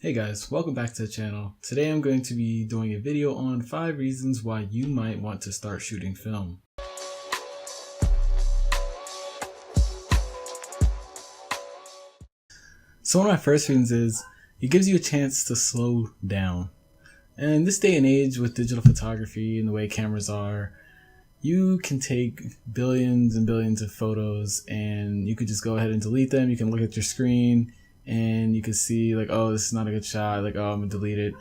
Hey guys, welcome back to the channel. Today I'm going to be doing a video on 5 reasons why you might want to start shooting film. So one of my first reasons is it gives you a chance to slow down. And in this day and age with digital photography and the way cameras are, you can take billions and billions of photos and you could just go ahead and delete them. You can look at your screen and you can see like, oh, this is not a good shot, like, oh, I'm gonna delete it,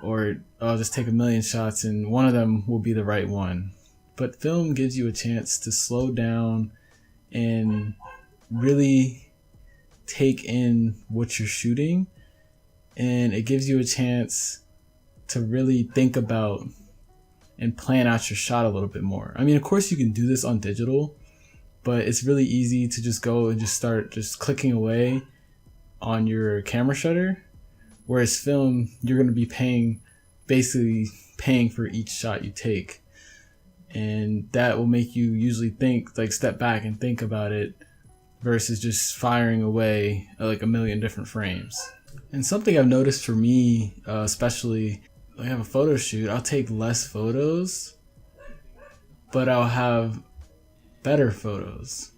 or I'll just take a million shots and one of them will be the right one. But film gives you a chance to slow down and really take in what you're shooting, and it gives you a chance to really think about and plan out your shot a little bit more. I mean, of course you can do this on digital, but it's really easy to just go and just start just clicking away on your camera shutter, whereas film, you're going to be basically paying for each shot you take, and that will make you usually think, like, step back and think about it versus just firing away like a million different frames. And something I've noticed for me, especially when I have a photo shoot, I'll take less photos, but I'll have better photos.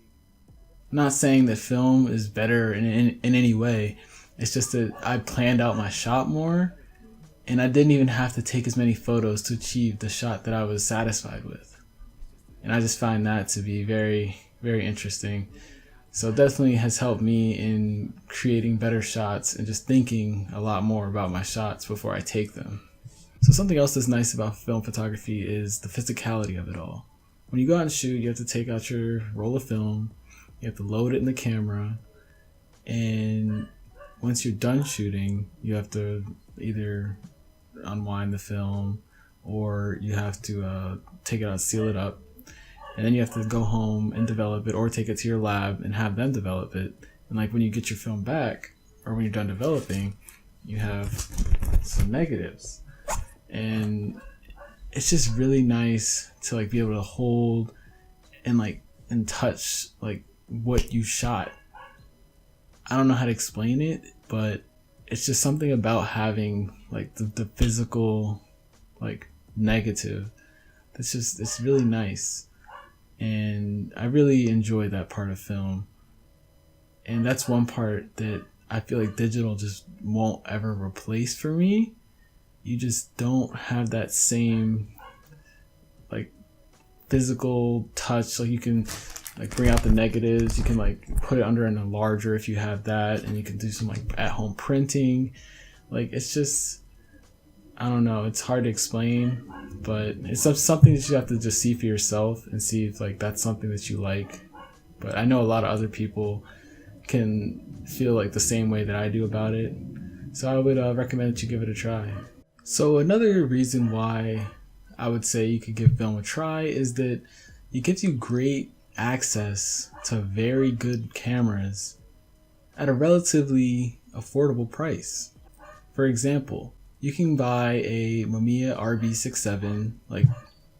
I'm not saying that film is better in any way. It's just that I planned out my shot more, and I didn't even have to take as many photos to achieve the shot that I was satisfied with. And I just find that to be very, very interesting. So it definitely has helped me in creating better shots and just thinking a lot more about my shots before I take them. So something else that's nice about film photography is the physicality of it all. When you go out and shoot, you have to take out your roll of film, you have to load it in the camera, and once you're done shooting, you have to either unwind the film or you have to take it out, seal it up, and then you have to go home and develop it or take it to your lab and have them develop it. And like when you get your film back or when you're done developing, you have some negatives. And it's just really nice to like be able to hold and touch like what you shot. I don't know how to explain it, but it's just something about having like the physical like negative it's really nice, and I really enjoy that part of film. And that's one part that I feel like digital just won't ever replace for me. You just don't have that same like physical touch. Like you can like bring out the negatives, you can like put it under an enlarger if you have that, and you can do some like at home printing. Like it's just, I don't know, it's hard to explain, but it's something that you have to just see for yourself and see if like that's something that you like. But I know a lot of other people can feel like the same way that I do about it, so I would recommend that you give it a try. So another reason why I would say you could give film a try is that it gives you great access to very good cameras at a relatively affordable price. For example, you can buy a Mamiya RB67 like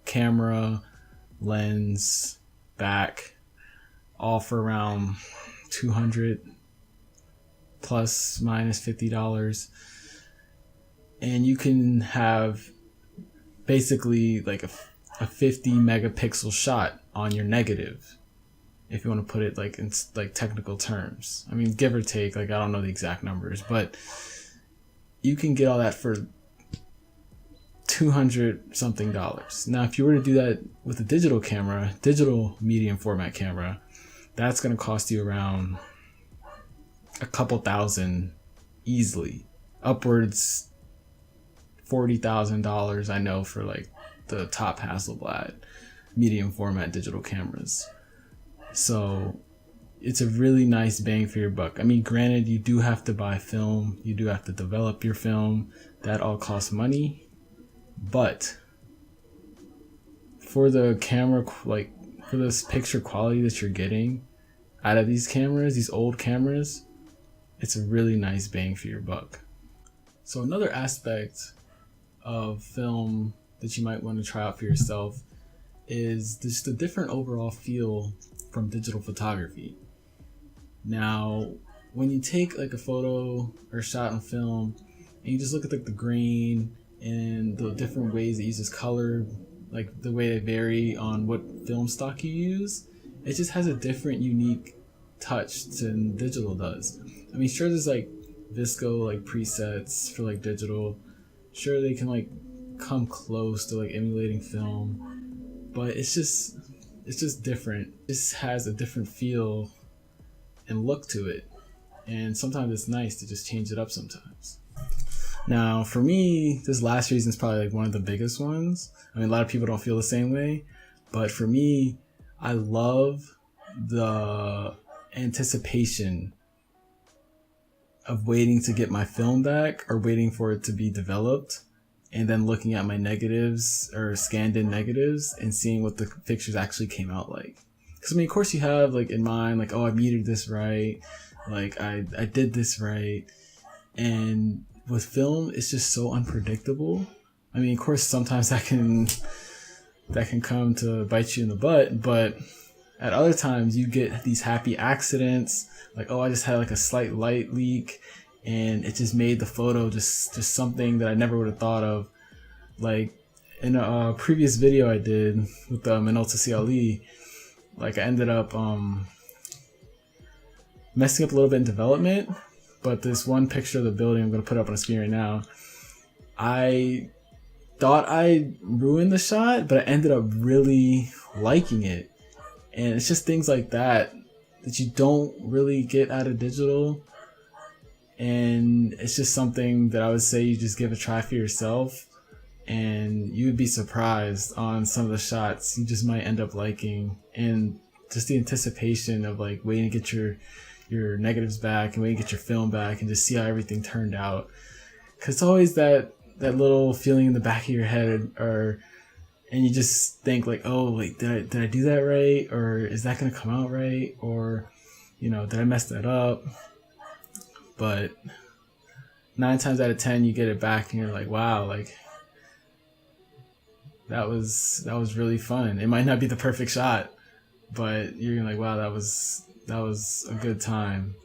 camera, lens, back, all for around $200 plus minus $50, and you can have basically like a 50 megapixel shot on your negative, if you want to put it like in like technical terms. I mean, give or take, like I don't know the exact numbers, but you can get all that for $200 something. Now if you were to do that with a digital camera, digital medium format camera, that's going to cost you around a couple thousand easily, upwards $40,000 I know for like the top Hasselblad medium format digital cameras. So it's a really nice bang for your buck. I mean, granted, you do have to buy film, you do have to develop your film, that all costs money, but for the camera, like for this picture quality that you're getting out of these cameras, these old cameras, it's a really nice bang for your buck. So another aspect of film that you might want to try out for yourself is just a different overall feel from digital photography. Now, when you take like a photo or shot on film, and you just look at the grain and the different ways it uses color, like the way they vary on what film stock you use, it just has a different, unique touch than digital does. I mean, sure, there's like visco like presets for like digital. Sure, they can like come close to like emulating film, but it's just different. It just has a different feel and look to it, and sometimes it's nice to just change it up sometimes. Now, for me, this last reason is probably like one of the biggest ones. I mean, a lot of people don't feel the same way, but for me, I love the anticipation of waiting to get my film back or waiting for it to be developed, and then looking at my negatives or scanned in negatives and seeing what the pictures actually came out like. Because I mean, of course you have like in mind, like, oh, I muted this right, like I did this right. And with film, it's just so unpredictable. I mean, of course, sometimes that can come to bite you in the butt, but at other times you get these happy accidents, like, oh, I just had like a slight light leak and it just made the photo just something that I never would have thought of. Like in a previous video I did with the Minolta CLE, like I ended up messing up a little bit in development, but this one picture of the building I'm going to put up on the screen right now, I thought I ruined the shot, but I ended up really liking it. And it's just things like that you don't really get out of digital. And it's just something that I would say you just give a try for yourself, and you would be surprised on some of the shots you just might end up liking. And just the anticipation of like waiting to get your negatives back and waiting to get your film back and just see how everything turned out. Because it's always that little feeling in the back of your head, and you just think like, oh, like did I do that right, or is that gonna come out right, or did I mess that up? But 9 times out of 10 you get it back and you're like, wow, like that was really fun. It might not be the perfect shot, but you're like, wow, that was a good time.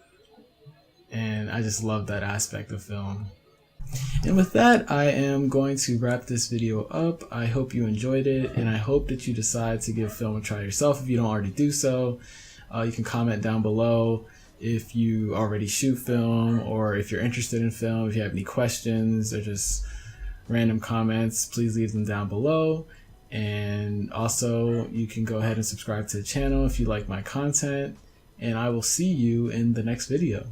And I just love that aspect of film. And with that, I am going to wrap this video up. I hope you enjoyed it, and I hope that you decide to give film a try yourself if you don't already do so. You can comment down below if you already shoot film, or if you're interested in film. If you have any questions or just random comments, please leave them down below. And also, you can go ahead and subscribe to the channel if you like my content, and I will see you in the next video.